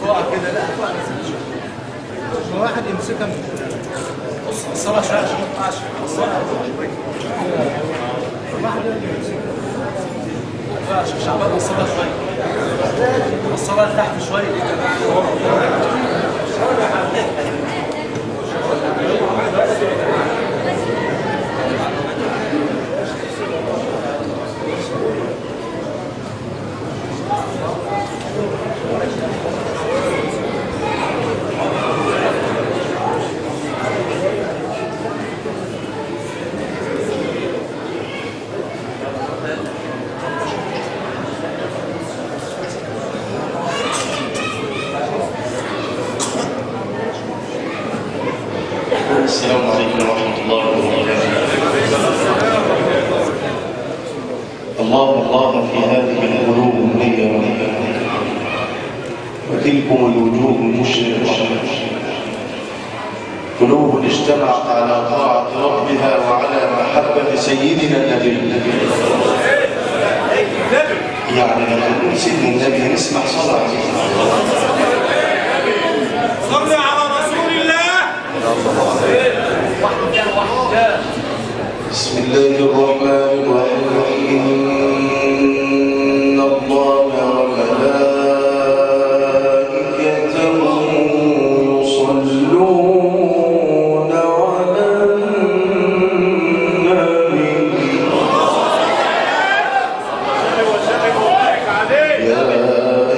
تقع كده، لا تقع واحد يمسكها بص الصلاة شوية عشان ما تقعش الصلاة واحد يمسكها عشان شعبان الصلاة شوية الصلاة تحت شوية السلام عليكم ورحمة الله وبركاته. الله الله في هذه القلوب النيرة وتلكم الوجوه المشرقة، قلوب اجتمعت على طاعة ربها وعلى محبة سيدنا النبي. يعني لما نقول سيدنا النبي نسمع صلاة صلي على رسول الله. بسم الله الرحمن الرحيم. إن الله وملائكته يصلون على النبي يا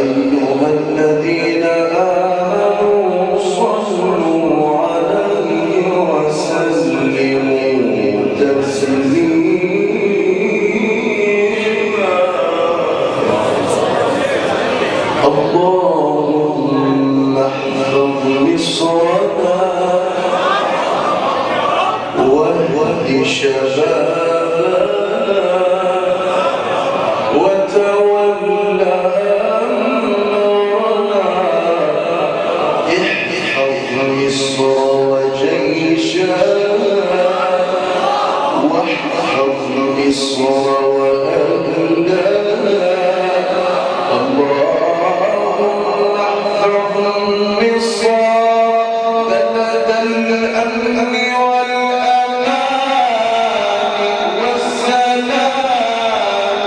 أيها الذين آمنوا صلوا عليه وسلموا تسليما. اللهم احفظ مصرنا واهد شبابنا وتولى أمرنا. احفظ مصر وجيشها واحفظ مصر وأهلها. اللهم احفظ مصر بلد الأمن والأمان والسلام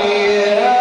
يا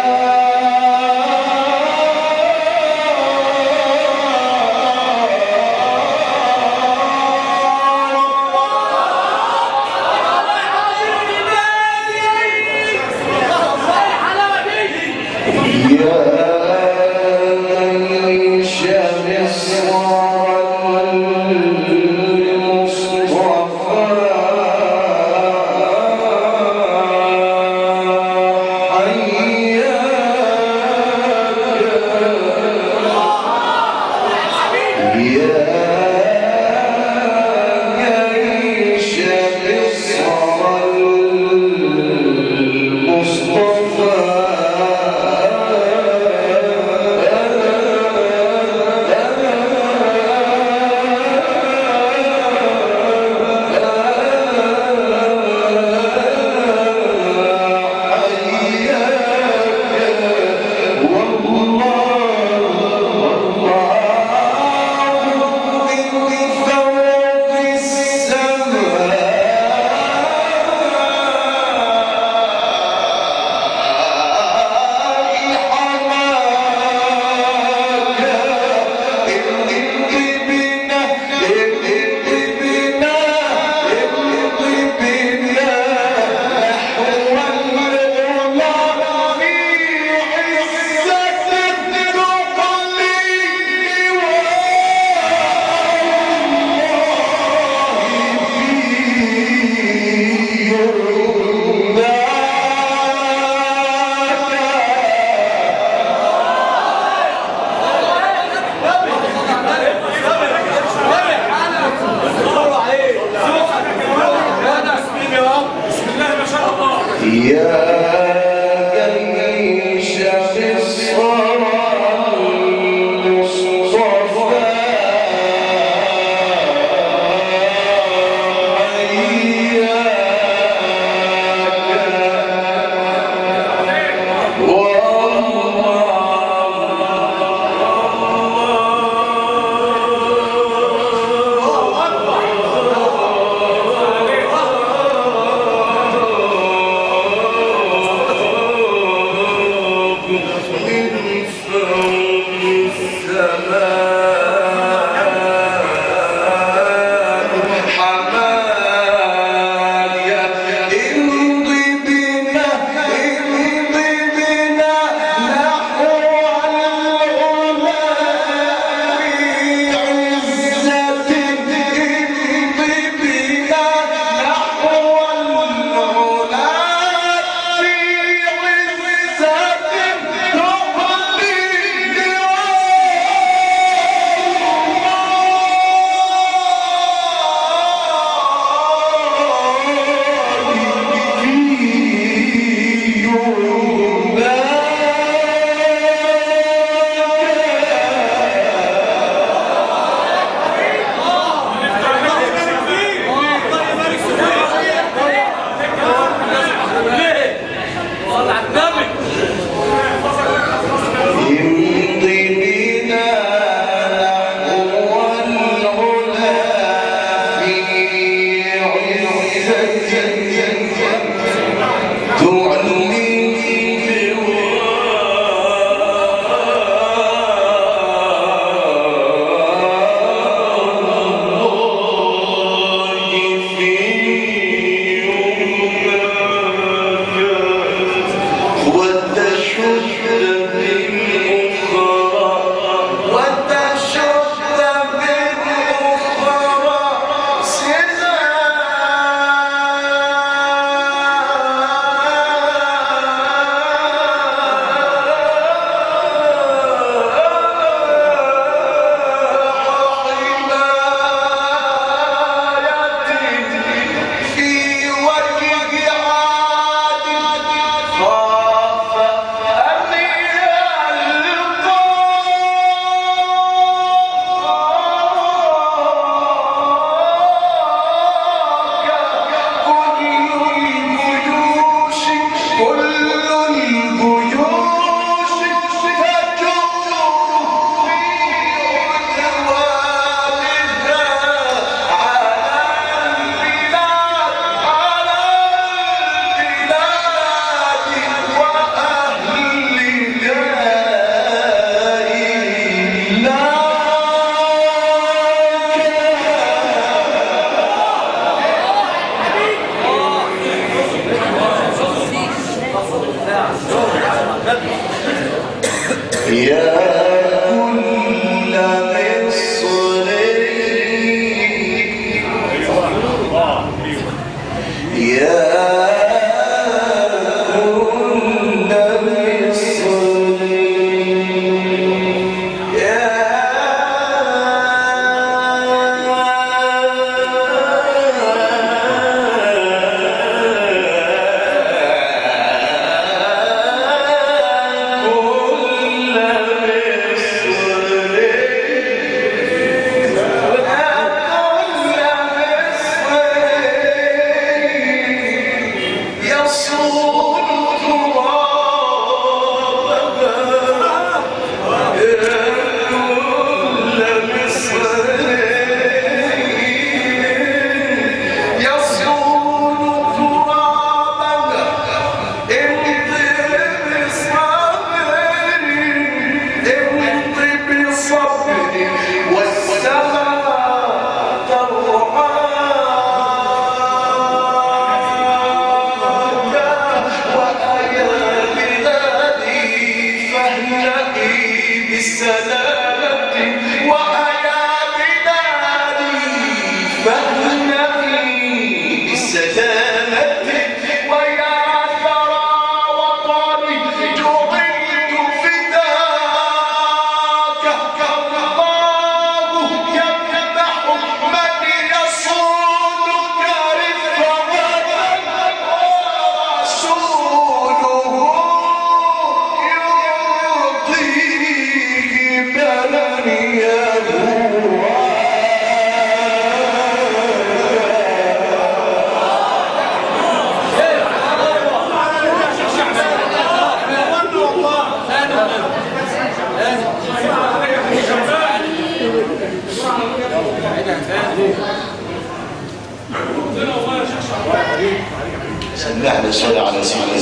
سمعنا الصلاة على سيدنا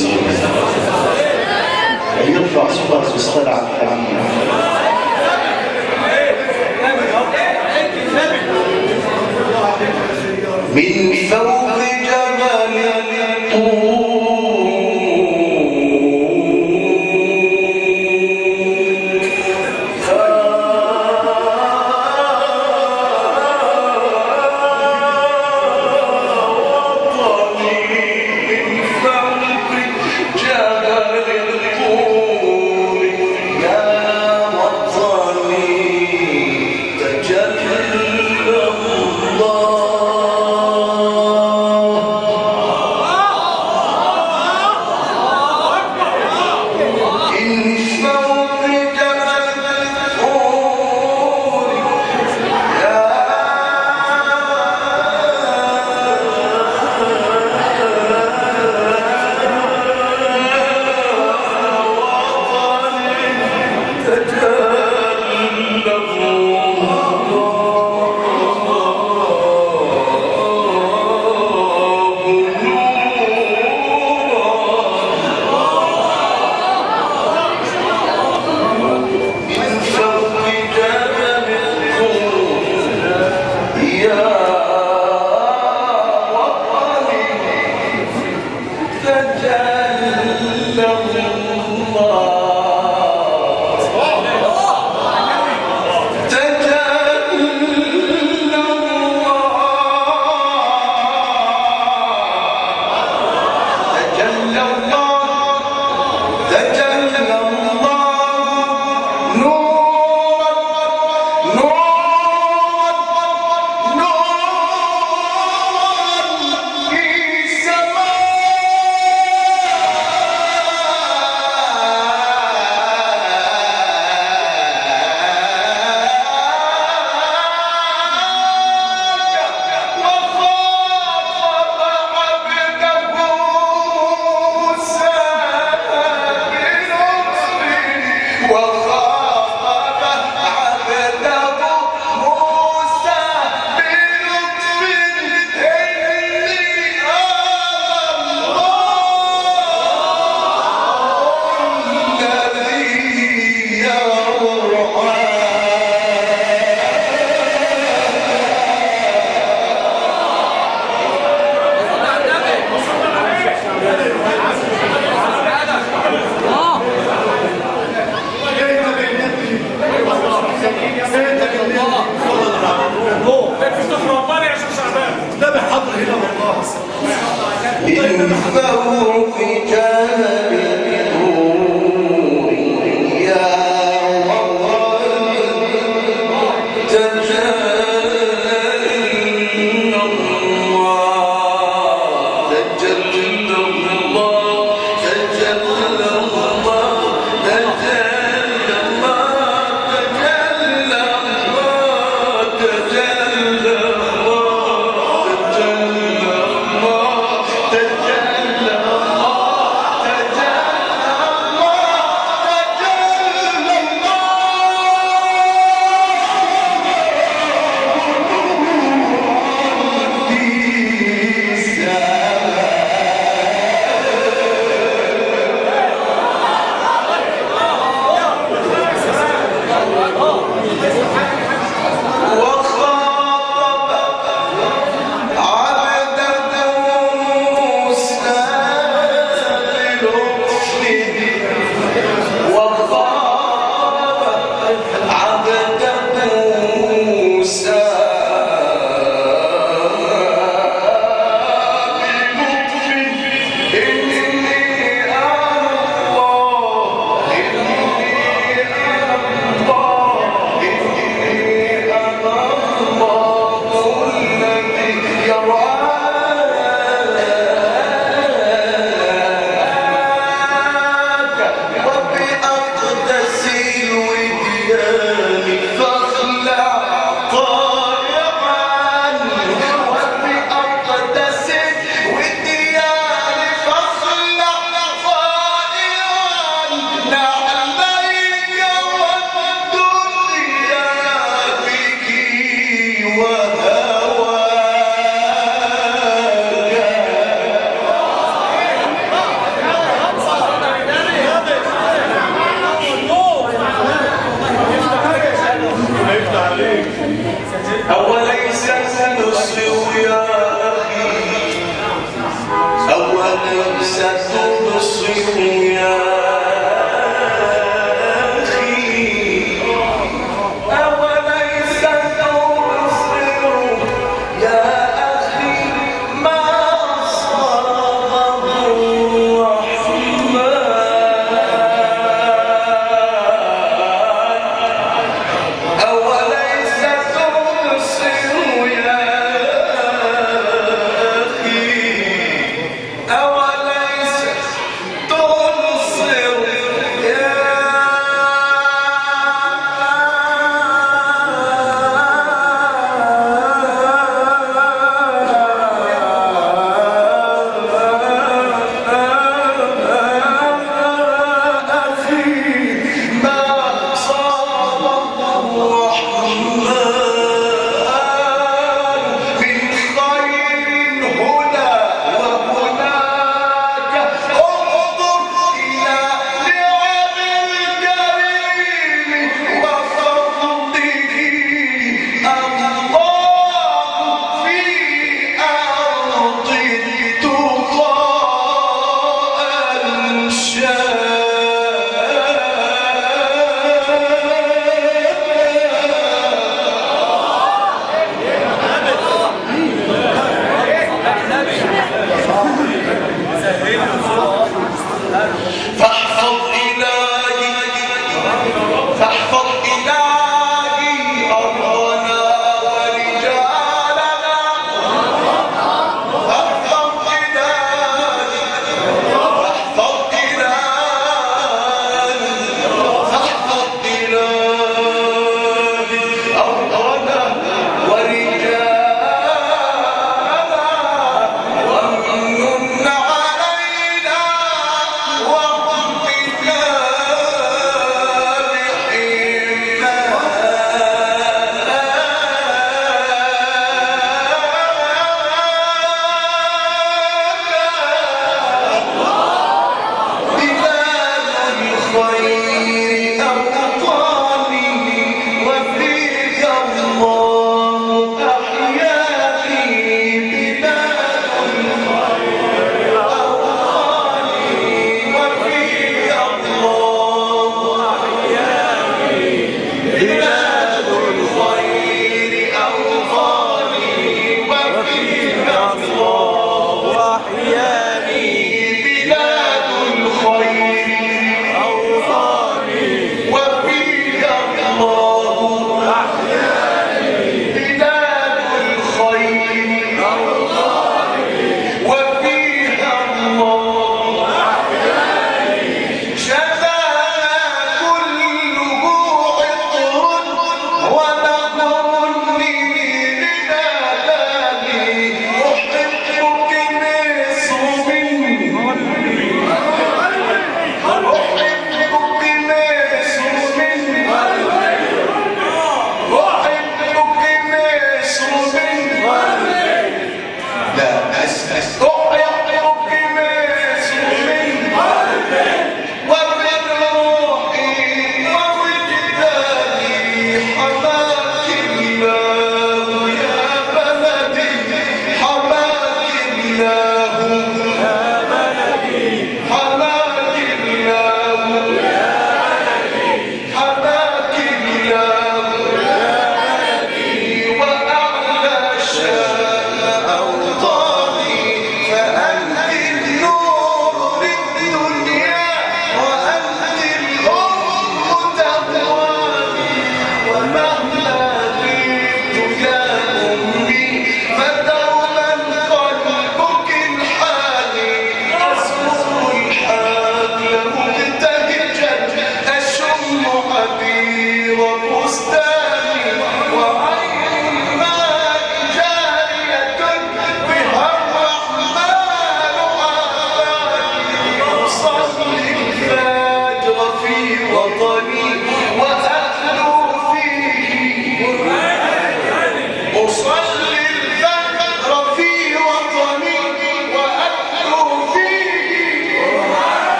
يرفع صوتك بالصلاة على الحبيب. من فوق جبل الطور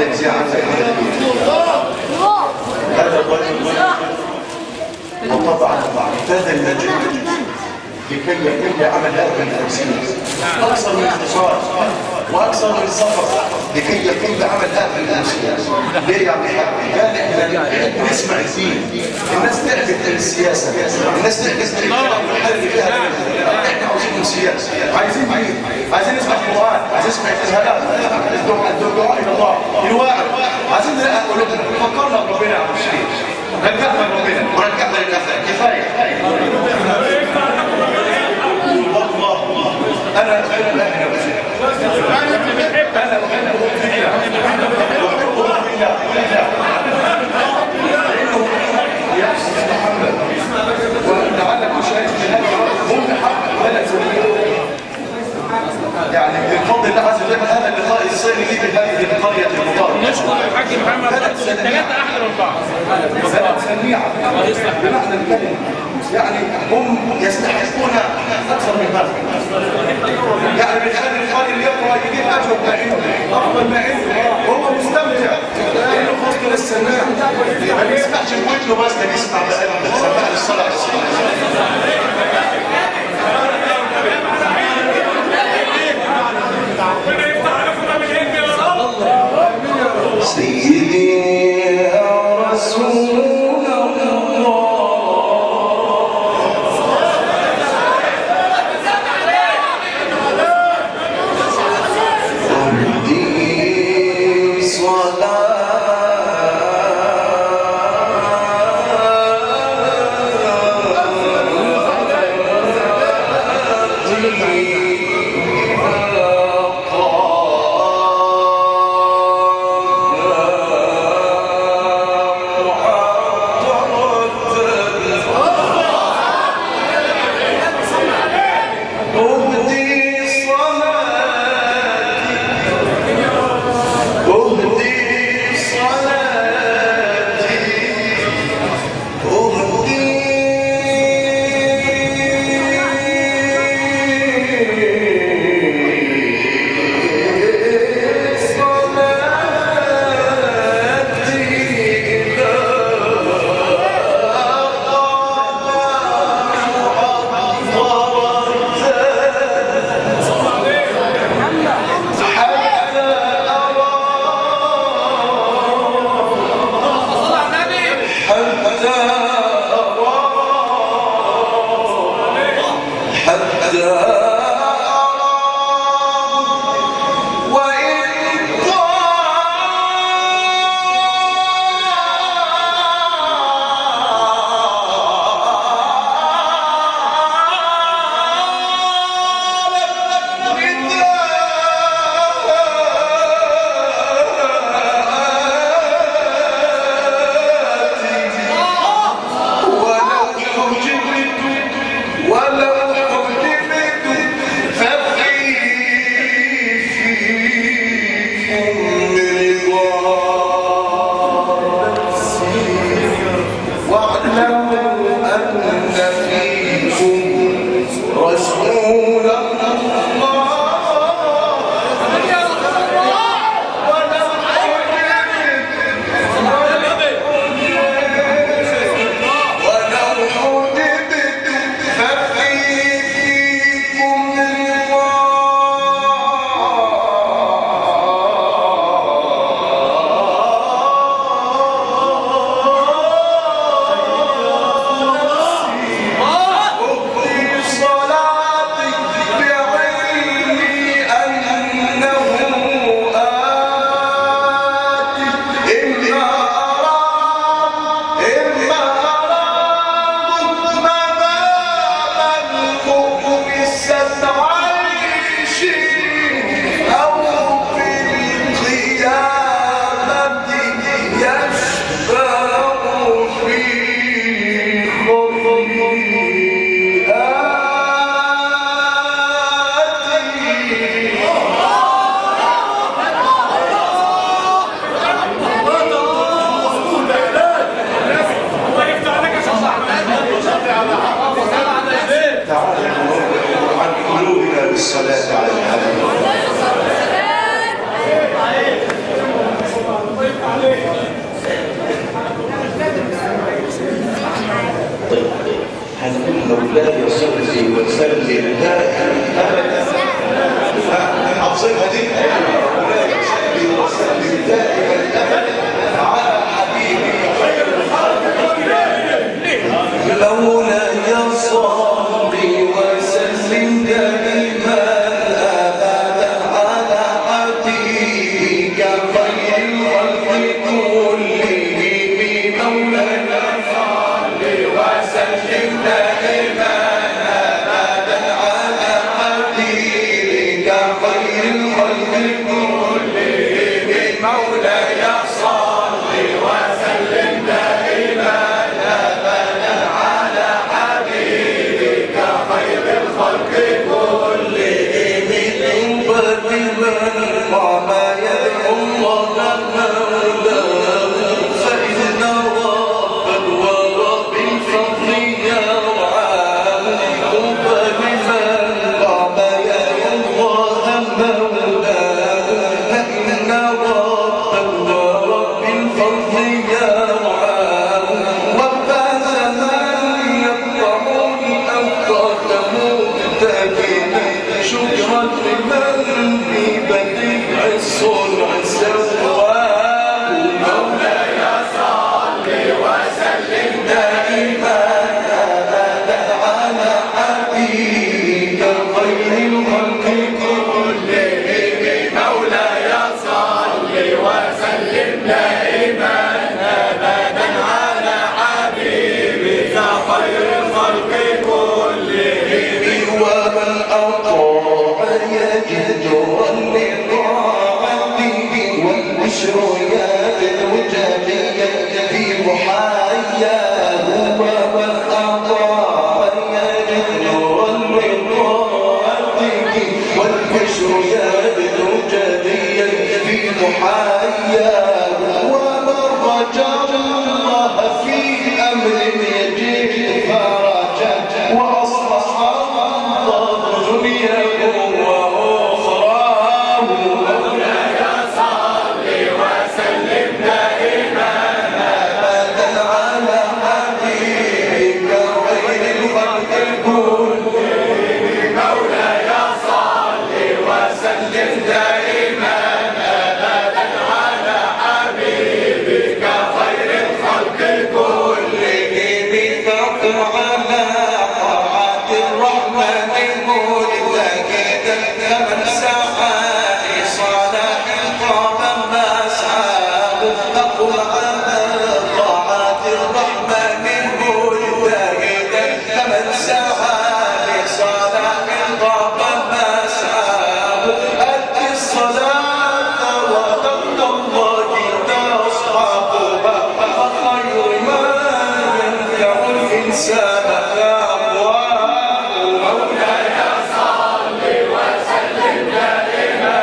يجزيه عنك هذا الرجل وطبعا اعتاد المجهود لكي يتم عمل هذا التمثيل اكثر من اختصار واكثر من سفر لكي يتم عمل هذا التمثيل. ليه يا عم الحاج؟ قال احنا نسمع الدين، الناس تعبت من السياسه، الناس تعبت من الكلام والحل فيها. احنا عاوزين سياسه، عايزين دين، عايزين نسمع القران، عايزين نسمع الازهارات، الدعاء الى الله، الواعظ، عايزين نلاقي قلوبنا فكرنا بربنا يا عم الشيخ، رجعنا لربنا ورجعنا للاخره. كفايه والله انا احب نفسي، انا احبه لانه يحسن محمد ولعلك شاهد من هذا هم حق بلد زميل. يعني بفضل الله عز وجل هذا اللقاء السير لي بهذه القريه المباركه. نشكر الحاج محمد الثلاثه احلى من بعض. بلد سميعه بمعنى الكلمه، يعني هم يستحقون اكثر من هذا. يعني بيخلي الخالي اليقرا يجيب اجر ما عنده افضل ما عنده وهو مستمتع لانه فضل السماع ما بيسمعش بودنه بس، ده بيسمع بقلبه. سماع الصلاه سيدي يا رسول الصلاة على الحبيب. خير الخلق كلهم مولاي صل وسلم دائما أبدا على حبيبك خير الخلق كلهم من بعد من قام يدعو الله مولاه فإن رب الورى بالفضل يرعاه من بعد من قام يدعو الله مولاه فإن رب الورى بالفضل يرعاه وفاز من يطلعون أوقاته مبتهلا شكرا لمن في بديع الصنع سواه مولاي صل وسلم دائما أبدا على حبيبك خير الخلق كلهم مولاي صل وسلم دائما أبدا على حبيبك خير الخلق كلهم ومن أطاع يجد لطاعته والبشر يبدو جليا في محاياه ومن أطاع يجد لطاعته والبشر يبدو جليا في محاياه ومن رجا الله في أمر يجد فرجا وأصبح الله دنياه وأخراه مولاي صل وسلم دائما أبدا على حبيبك خير الخلق كلهم مولاي صل وسلم دائما أبدا على حبيبك خير الخلق كلهم تقع على طاعة الرحمن مجتهدا كمن سعى لصلاح طاب مسعاه تقع على طاعة الرحمن مجتهدا كمن سعى لصلاح طاب مسعاه أد الصلاة وتقوى الله تصحبها فخير ما ينفع الإنسان تقواه مولاي صل وسلم دائما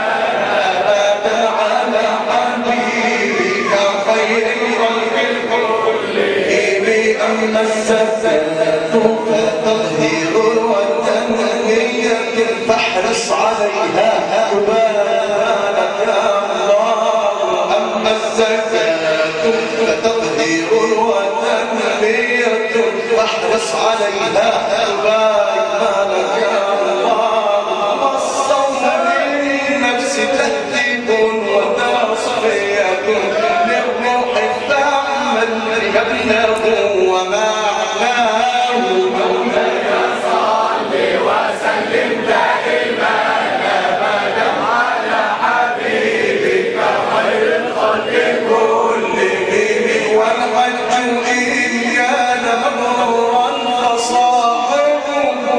أبدا على حبيبك خير الخلق كلهم أما الزكاة فتطهير وتنمية فاحرص عليها تبارك يا الله أما الزكاة فتطهير وتنمية فاحرص عليها تبارك مالك يا الله والصوم للنفس تهذيب وتصفية للروح فاعمل يبلغ ومعناه مولاي صل وسلم دائما أبدا على حبيبك خير الخلق كلهم والحج إن كان مبرورا فصاحبه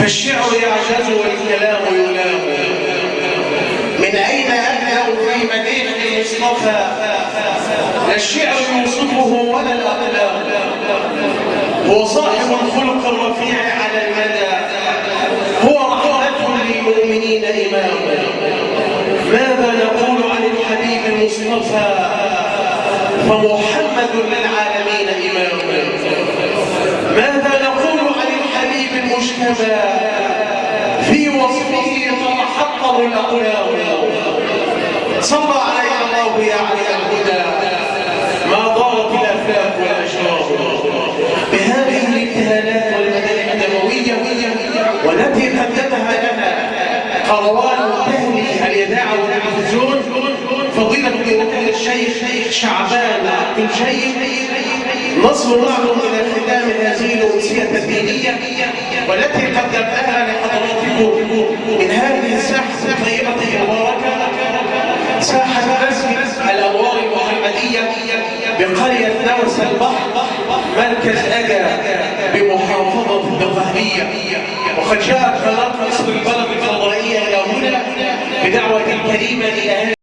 فالشعر يعجز والكلام يلام. من أين أبدأ في مدينة المصطفى؟ لا الشعر يوصفه ولا الأقلام. هو صاحب الخلق الرفيع على المدى، هو رحمة للمؤمنين إمام. ماذا نقول عن الحبيب المصطفى؟ فمحمد للعالمين إمام. ماذا نقول عن الحبيب المجتبى؟ في وصفه تتحطم الأقلام. صلى عليك الله يا علي الهدى، ما ضارت الأفلاك والأشرار. بهذه الابتهالات والمدائح النبوية والتي قدمها لنا قروان التهلي الإذاعة والتلفزيون فضيلة الشيخ شعبان عبد الشيخ، نصل معكم إلى ختام هذه الأمسية الدينية والتي قدمناها لحضراتكم من هذه الساحة الطيبة المباركة، ساحة مسجد الأنوار المحمدية بقرية نوس البحر مركز أجا بمحافظة الدقهلية. وقد جاءت قناة مصر البلد الفضائية إلى هنا بدعوة كريمة إلى